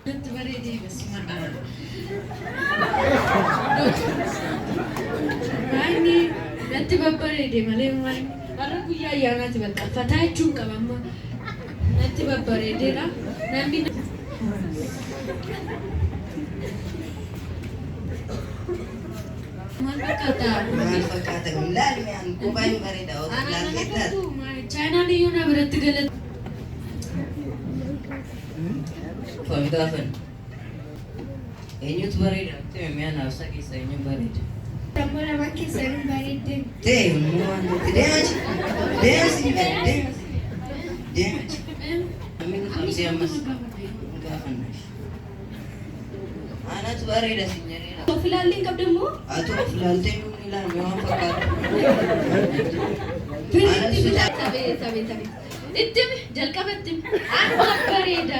Natti bareedee basuma. Maayini natti babbareedee malee maayini har'a guyyaa ayyaanaati bakka fataa jechuun qaba amma natti babbareedeedha namni. Maal fakkaata ilaalme aan qubaan bareeda Chaayinaan iyyuu na biratti galata. Faggaafan eenyutu bareeda? Miyaan hawaasa keessa eenyu bareeda? Dammoo lama keessa hin bareedde. Deemachi Amin kamsi ammas gaafanna. Anatu bareeda sinjariira. Filaalleen qabdammoo? Atu filaaltee nuun ilaalme waan fakkaata. Tabe. Ittimi jalqabatti amma bareeda.